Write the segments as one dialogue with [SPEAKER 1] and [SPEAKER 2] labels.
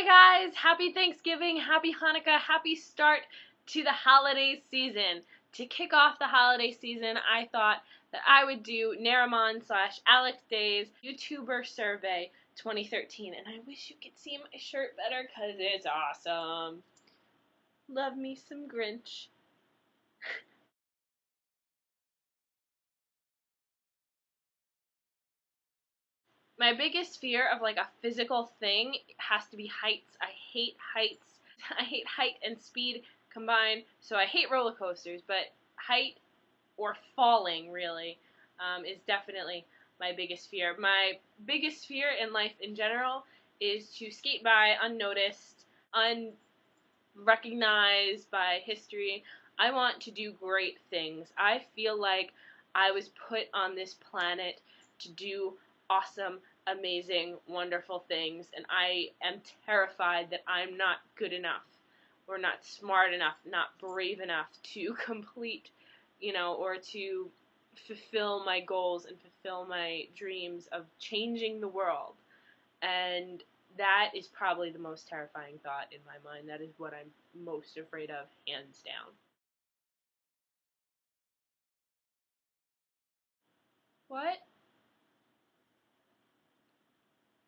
[SPEAKER 1] Hi guys, happy Thanksgiving, happy Hanukkah, happy start to the holiday season. To kick off the holiday season, I thought that I would do Narimon/Alex Day's YouTuber Survey 2013, and I wish you could see my shirt better because it's awesome. Love me some Grinch. My biggest fear of like a physical thing has to be heights. I hate heights. I hate height and speed combined. So I hate roller coasters, but height or falling really is definitely my biggest fear. My biggest fear in life in general is to skate by unnoticed, unrecognized by history. I want to do great things. I feel like I was put on this planet to do awesome, amazing, wonderful things, and I am terrified that I'm not good enough or not smart enough, not brave enough to complete, or to fulfill my goals and fulfill my dreams of changing the world. And that is probably the most terrifying thought in my mind. That is what I'm most afraid of, hands down. What?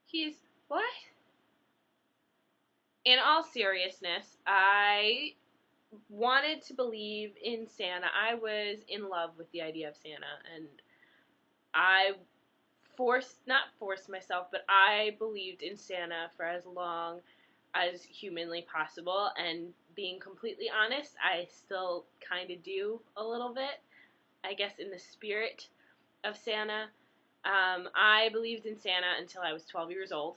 [SPEAKER 1] He's what? In all seriousness, I wanted to believe in Santa. I was in love with the idea of Santa, and I not forced myself, but I believed in Santa for as long as humanly possible, and being completely honest, I still kind of do a little bit, I guess, in the spirit of Santa. I believed in Santa until I was 12 years old,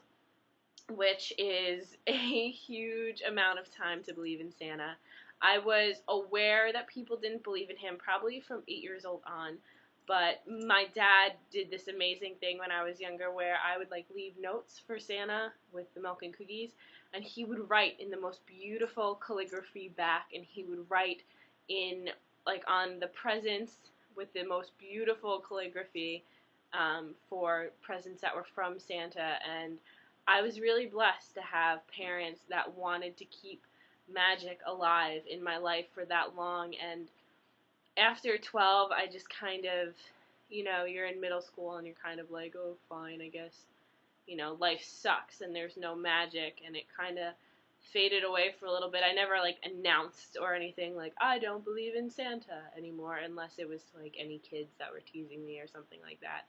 [SPEAKER 1] which is a huge amount of time to believe in Santa. I was aware that people didn't believe in him probably from 8 years old on, but my dad did this amazing thing when I was younger where I would like leave notes for Santa with the milk and cookies, and he would write in the most beautiful calligraphy back, and he would write in like on the presents with the most beautiful calligraphy for presents that were from Santa. And I was really blessed to have parents that wanted to keep magic alive in my life for that long. And after 12, I just kind of, you're in middle school and you're kind of like, oh, fine, I guess, life sucks and there's no magic, and it kind of faded away for a little bit. I never like announced or anything like I don't believe in Santa anymore, unless it was to like any kids that were teasing me or something like that.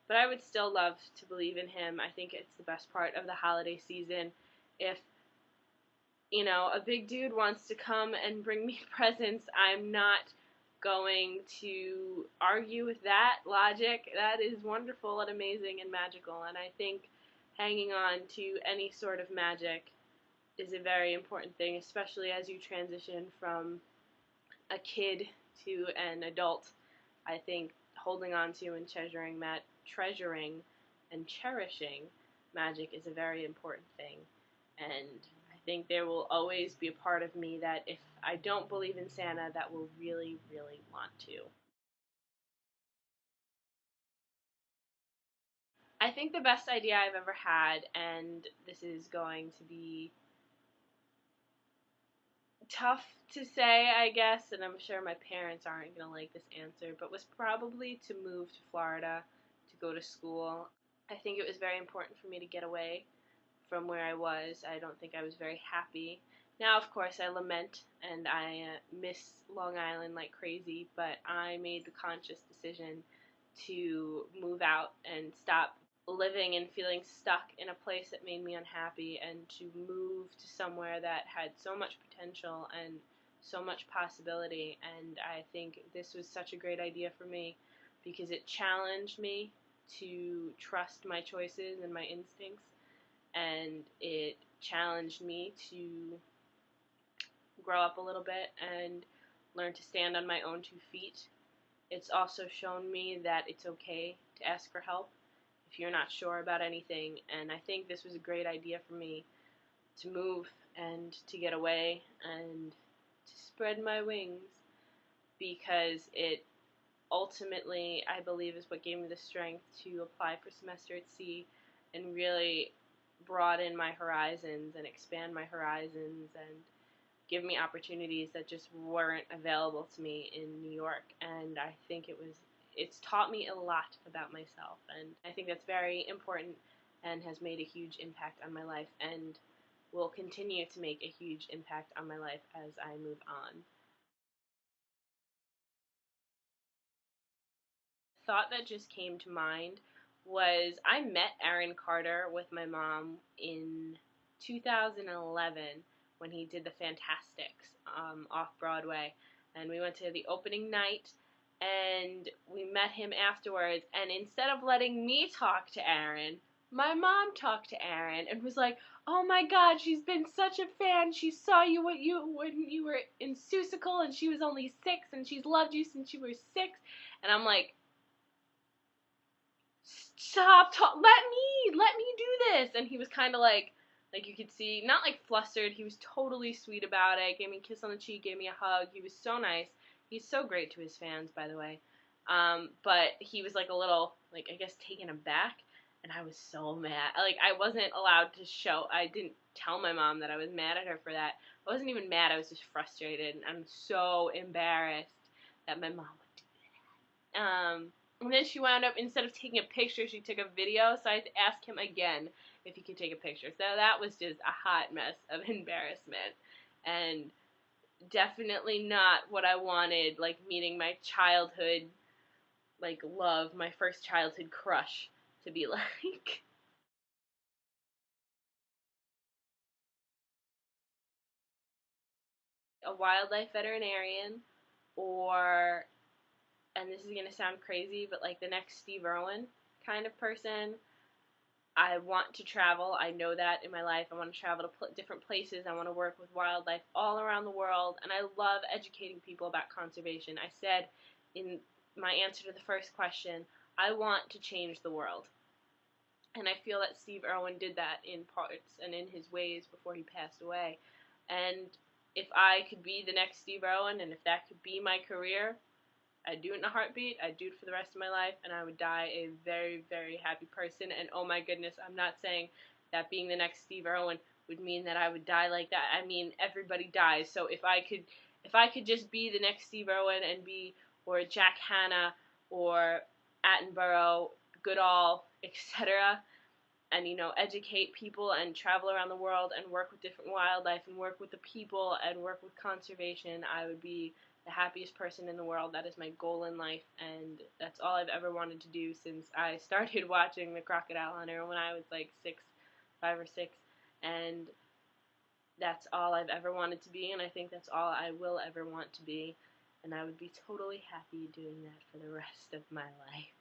[SPEAKER 1] But I would still love to believe in him. I think it's the best part of the holiday season. If, a big dude wants to come and bring me presents, I'm not going to argue with that logic. That is wonderful and amazing and magical. And I think hanging on to any sort of magic is a very important thing, especially as you transition from a kid to an adult. I think holding on to and treasuring and cherishing magic is a very important thing. And I think there will always be a part of me that if I don't believe in Santa, that will really, really want to. I think the best idea I've ever had, and this is going to be tough to say, I guess, and I'm sure my parents aren't going to like this answer, but was probably to move to Florida to go to school. I think it was very important for me to get away from where I was. I don't think I was very happy. Now, of course, I lament and I miss Long Island like crazy, but I made the conscious decision to move out and stop living and feeling stuck in a place that made me unhappy, and to move to somewhere that had so much potential and so much possibility. And I think this was such a great idea for me because it challenged me to trust my choices and my instincts, and it challenged me to grow up a little bit and learn to stand on my own 2 feet. It's also shown me that it's okay to ask for help if you're not sure about anything, and I think this was a great idea for me to move and to get away and to spread my wings, because it ultimately, I believe, is what gave me the strength to apply for semester at sea and really broaden my horizons and expand my horizons and give me opportunities that just weren't available to me in New York. And I think it's taught me a lot about myself, and I think that's very important and has made a huge impact on my life and will continue to make a huge impact on my life as I move on. Thought that just came to mind was I met Aaron Carter with my mom in 2011 when he did the Fantastics off Broadway, and we went to the opening night and we met him afterwards, and instead of letting me talk to Aaron, my mom talked to Aaron and was like, "Oh my God, she's been such a fan. She saw you when you were in Seussical and she was only 6, and she's loved you since you were 6." And I'm like, "Stop, let me do this." And he was kind of like you could see, not like flustered. He was totally sweet about it. Gave me a kiss on the cheek, gave me a hug. He was so nice. He's so great to his fans, by the way. But he was like a little, like, I guess, taken aback, and I was so mad. Like, I wasn't allowed to show. I didn't tell my mom that I was mad at her for that. I wasn't even mad. I was just frustrated, and I'm so embarrassed that my mom would do that. And then she wound up, instead of taking a picture, she took a video, so I had to ask him again if he could take a picture. So that was just a hot mess of embarrassment, and definitely not what I wanted, like, meeting my childhood, like, love, my first childhood crush to be like. A wildlife veterinarian, or, and this is going to sound crazy, but like the next Steve Irwin kind of person. I want to travel. I know that in my life. I want to travel to different places. I want to work with wildlife all around the world. And I love educating people about conservation. I said in my answer to the first question, I want to change the world. And I feel that Steve Irwin did that in parts and in his ways before he passed away. And if I could be the next Steve Irwin, and if that could be my career, I'd do it in a heartbeat. I'd do it for the rest of my life, and I would die a very, very happy person. And oh my goodness, I'm not saying that being the next Steve Irwin would mean that I would die like that. I mean, everybody dies. So if I could just be the next Steve Irwin and be, or Jack Hanna, or Attenborough, Goodall, etc., and, you know, educate people and travel around the world and work with different wildlife and work with the people and work with conservation, I would be the happiest person in the world. That is my goal in life, and that's all I've ever wanted to do since I started watching The Crocodile Hunter when I was like 5 or 6, and that's all I've ever wanted to be, and I think that's all I will ever want to be, and I would be totally happy doing that for the rest of my life.